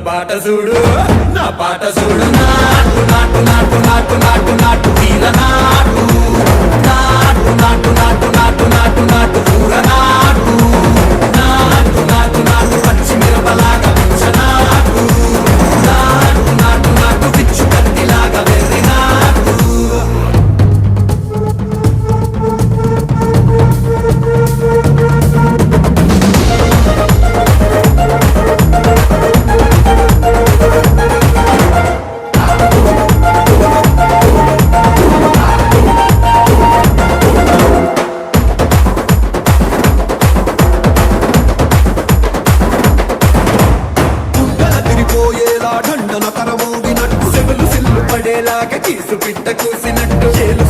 పాట చూడు నా పాట చూడు నాటు నాటు నాటు నాటు నాటు నాటు వీర నాటు నాటు నాటు నాటు నాటు నాటు నాటు పూర నాటు నాటు నాటు నాటు పచ్చి మిరపలాగా పిచ్చ నాటు నాటు నాటు నాటు పిచ్చు కత్తిలాగా వెర్రి నాటు ఢండన తరమోగినట్టు సెవలు సిల్లు పడేలాగా కీసు పిట్ట కూసినట్టు చేలు